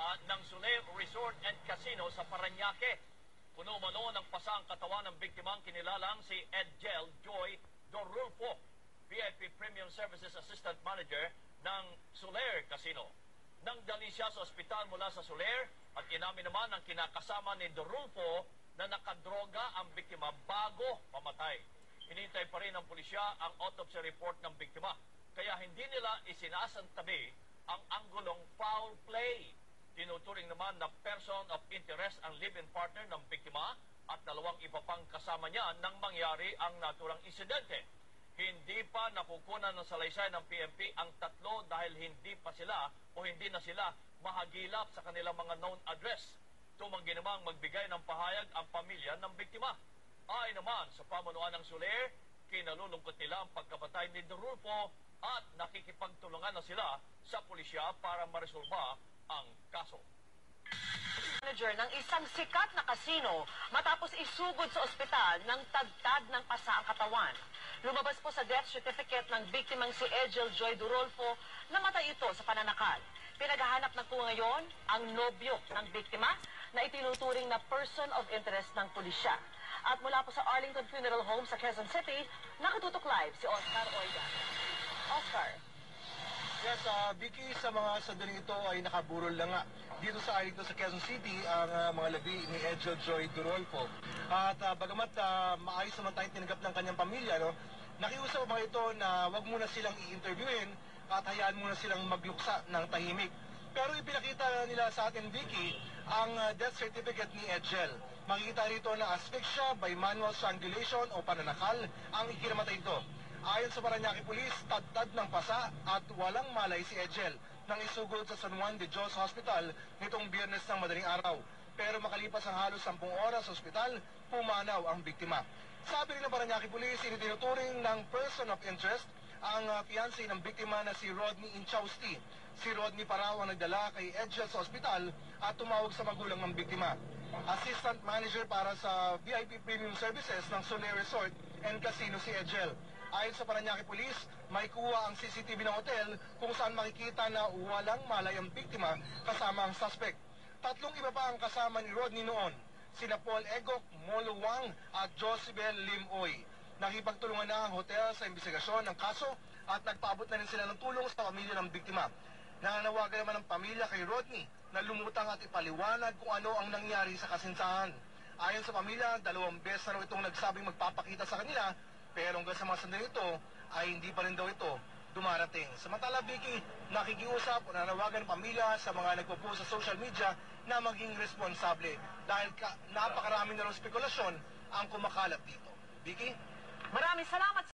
biktima ng Soler Resort and Casino sa Parañaque. Puno-mano ng pasa ang katawan ng biktimang kinilalang si Edgel Joy Dorulfo, VIP Premium Services Assistant Manager ng Soler Casino. Nang dali siya sa ospital mula sa Soler at inamin naman ng kinakasama ni Dorulfo na nakadroga ang biktima bago pamatay. Hinintay pa rin ng pulisya ang autopsy report ng biktima, kaya hindi nila isinasantabi ang anggulong foul play. Tinuturing naman na person of interest ang live-in partner ng biktima at dalawang iba pang kasama niya nang mangyari ang naturang insidente. Hindi pa nakukunan ng salaysay ng PNP ang tatlo dahil hindi na sila mahagilap sa kanilang mga known address. Tumanggi namang magbigay ng pahayag ang pamilya ng biktima. Ayon naman sa pamunuan ng Soler, kinalulungkot nila ang pagkabatay ni Dorulfo at nakikipagtulungan na sila sa pulisya para maresolba ang kaso. Manager ng isang sikat na kasino matapos isugod sa ospital ng tagtad ng pasa ang katawan. Lumabas po sa death certificate ng biktimang si Edgel Joy Dorulfo na matay ito sa pananakal. Pinaghahanap na po ngayon ang nobyo ng biktima na itinuturing na person of interest ng pulisya. At mula po sa Arlington Funeral Home sa Quezon City, nakatutok live si Oscar Oida. Oscar. Yes, Vicky, sa mga sandaling ito ay nakaburol lang nga dito sa Arlington sa Quezon City ang mga labi ni Edgel Joy Dorulfo. At bagamat maayos naman tayong tinanggap ng kanyang pamilya, no, nakiusap mga ito na wag muna silang i-interviewin at hayaan muna silang magluksa ng tahimik. Pero ipinakita nila sa atin, Vicky, ang death certificate ni Edgel. Makikita rito na asphyxia by manual strangulation o pananakal ang ikinamatay ito. Ayon sa Parañaque Police, tadtad ng pasa at walang malay si Edgel nang isugod sa San Juan de Dios Hospital nitong Biyernes ng madaling araw. Pero makalipas ang halos 10 oras sa ospital, pumanaw ang biktima. Sabi rin ng Parañaque Police, itinuturing ng person of interest ang fiancé ng biktima na si Rodney Inchausti. Si Rodney pa raw ang nagdala kay Edgel sa ospital at tumawag sa magulang ng biktima. Assistant Manager para sa VIP Premium Services ng Soler Resort and Casino si Edgel. Ayon sa Parañaque Police, may kuha ang CCTV ng hotel kung saan makikita na walang malay ang biktima kasama ang suspect. Tatlong iba pa ang kasama ni Rodney noon, sina Paul Egok, Molo Wang at Josibel Lim Oy. Nakipagtulungan na ang hotel sa investigasyon ng kaso at nagpaabot na rin sila ng tulong sa pamilya ng biktima. Nananawagan naman ang pamilya kay Rodney na lumutang at ipaliwanag kung ano ang nangyari sa kasintahan. Ayon sa pamilya, 2 beses na raw itong nagsabing magpapakita sa kanila, pero hanggang sa mga sandali ito ay hindi pa rin daw ito dumarating. Samantala, Vicky, nakikiusap o nanawagan ng pamilya sa mga nagpo-post sa social media na maging responsable dahil napakarami na rin spekulasyon ang kumakalat dito. Vicky? Maraming salamat.